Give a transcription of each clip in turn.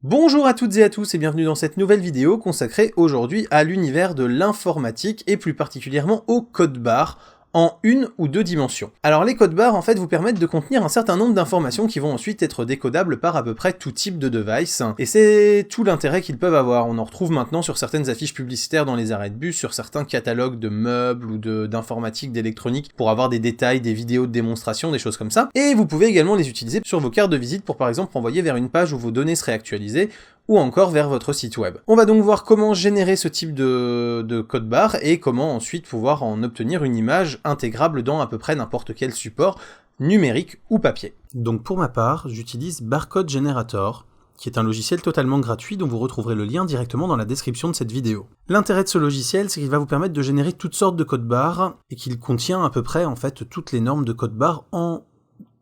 Bonjour à toutes et à tous et bienvenue dans cette nouvelle vidéo consacrée aujourd'hui à l'univers de l'informatique et plus particulièrement au code barre en une ou deux dimensions. Alors les codes barres en fait vous permettent de contenir un certain nombre d'informations qui vont ensuite être décodables par à peu près tout type de device, et c'est tout l'intérêt qu'ils peuvent avoir. On en retrouve maintenant sur certaines affiches publicitaires dans les arrêts de bus, sur certains catalogues de meubles ou d'informatique, d'électronique, pour avoir des détails, des vidéos de démonstration, des choses comme ça. Et vous pouvez également les utiliser sur vos cartes de visite pour par exemple envoyer vers une page où vos données seraient actualisées, ou encore vers votre site web. On va donc voir comment générer ce type de code barre et comment ensuite pouvoir en obtenir une image intégrable dans à peu près n'importe quel support, numérique ou papier. Donc pour ma part, j'utilise Barcode Generator, qui est un logiciel totalement gratuit dont vous retrouverez le lien directement dans la description de cette vidéo. L'intérêt de ce logiciel, c'est qu'il va vous permettre de générer toutes sortes de codes barres et qu'il contient à peu près en fait toutes les normes de code barre en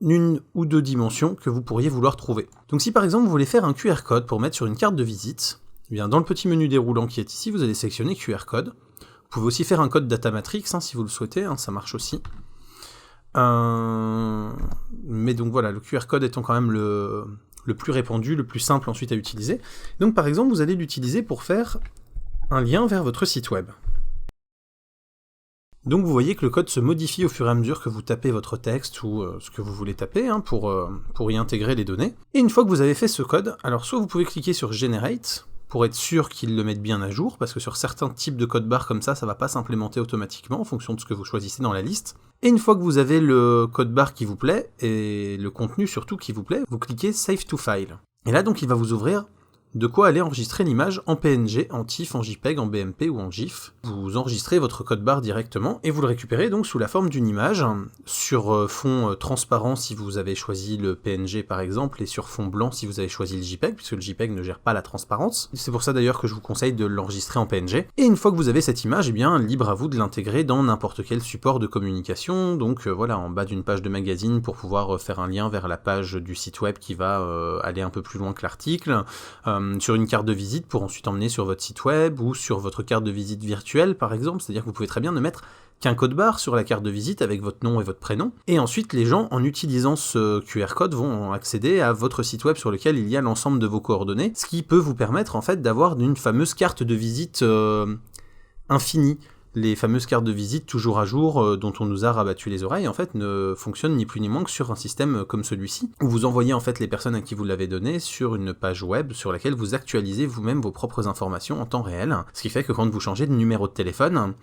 une ou deux dimensions que vous pourriez vouloir trouver. Donc si par exemple vous voulez faire un QR code pour mettre sur une carte de visite, eh bien dans le petit menu déroulant qui est ici, vous allez sélectionner QR code. Vous pouvez aussi faire un code data matrix si vous le souhaitez, ça marche aussi. Mais donc voilà, le QR code étant quand même le plus répandu, le plus simple ensuite à utiliser. Donc par exemple vous allez l'utiliser pour faire un lien vers votre site web. Donc vous voyez que le code se modifie au fur et à mesure que vous tapez votre texte ou ce que vous voulez taper pour y intégrer les données. Et une fois que vous avez fait ce code, alors soit vous pouvez cliquer sur Generate pour être sûr qu'il le mette bien à jour, parce que sur certains types de code barre comme ça va pas s'implémenter automatiquement en fonction de ce que vous choisissez dans la liste. Et une fois que vous avez le code barre qui vous plaît, et le contenu surtout qui vous plaît, vous cliquez Save to File. Et là donc il va vous ouvrir de quoi aller enregistrer l'image en PNG, en TIFF, en JPEG, en BMP ou en GIF. Vous enregistrez votre code barre directement et vous le récupérez donc sous la forme d'une image, sur fond transparent si vous avez choisi le PNG par exemple, et sur fond blanc si vous avez choisi le JPEG, puisque le JPEG ne gère pas la transparence. C'est pour ça d'ailleurs que je vous conseille de l'enregistrer en PNG. Et une fois que vous avez cette image, eh bien libre à vous de l'intégrer dans n'importe quel support de communication, donc voilà, en bas d'une page de magazine pour pouvoir faire un lien vers la page du site web qui va aller un peu plus loin que l'article, sur une carte de visite pour ensuite emmener sur votre site web ou sur votre carte de visite virtuelle par exemple, c'est-à-dire que vous pouvez très bien ne mettre qu'un code barre sur la carte de visite avec votre nom et votre prénom, et ensuite les gens en utilisant ce QR code vont accéder à votre site web sur lequel il y a l'ensemble de vos coordonnées, ce qui peut vous permettre en fait d'avoir une fameuse carte de visite infinie. Les fameuses cartes de visite toujours à jour dont on nous a rabattu les oreilles en fait ne fonctionnent ni plus ni moins que sur un système comme celui-ci, où vous envoyez en fait les personnes à qui vous l'avez donné sur une page web sur laquelle vous actualisez vous-même vos propres informations en temps réel, ce qui fait que quand vous changez de numéro de téléphone,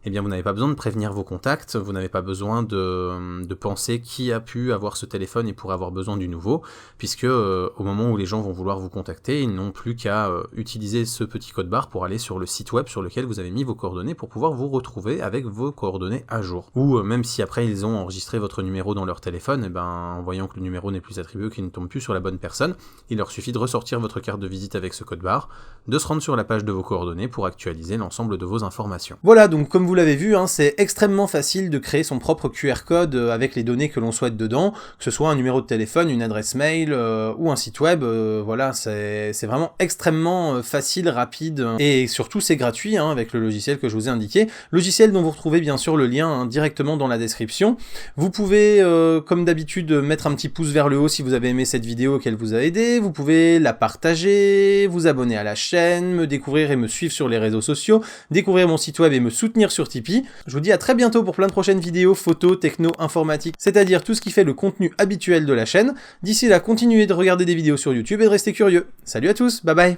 eh bien vous n'avez pas besoin de prévenir vos contacts, vous n'avez pas besoin de penser qui a pu avoir ce téléphone et pourrait avoir besoin du nouveau, puisque au moment où les gens vont vouloir vous contacter, ils n'ont plus qu'à utiliser ce petit code barre pour aller sur le site web sur lequel vous avez mis vos coordonnées pour pouvoir vous retrouver avec vos coordonnées à jour. Ou même si après ils ont enregistré votre numéro dans leur téléphone, eh ben, en voyant que le numéro n'est plus attribué, qu'il ne tombe plus sur la bonne personne, il leur suffit de ressortir votre carte de visite avec ce code barre, de se rendre sur la page de vos coordonnées pour actualiser l'ensemble de vos informations. Voilà, donc comme vous l'avez vu, c'est extrêmement facile de créer son propre QR code avec les données que l'on souhaite dedans, que ce soit un numéro de téléphone, une adresse mail ou un site web, voilà, c'est vraiment extrêmement facile, rapide, et surtout c'est gratuit avec le logiciel que je vous ai indiqué, logiciel dont vous retrouvez bien sûr le lien directement dans la description. Vous pouvez, comme d'habitude, mettre un petit pouce vers le haut si vous avez aimé cette vidéo, qu'elle vous a aidé, vous pouvez la partager, vous abonner à la chaîne, me découvrir et me suivre sur les réseaux sociaux, découvrir mon site web et me soutenir sur Tipeee. Je vous dis à très bientôt pour plein de prochaines vidéos, photos, techno, informatique, c'est-à-dire tout ce qui fait le contenu habituel de la chaîne. D'ici là, continuez de regarder des vidéos sur YouTube et de rester curieux. Salut à tous, bye bye.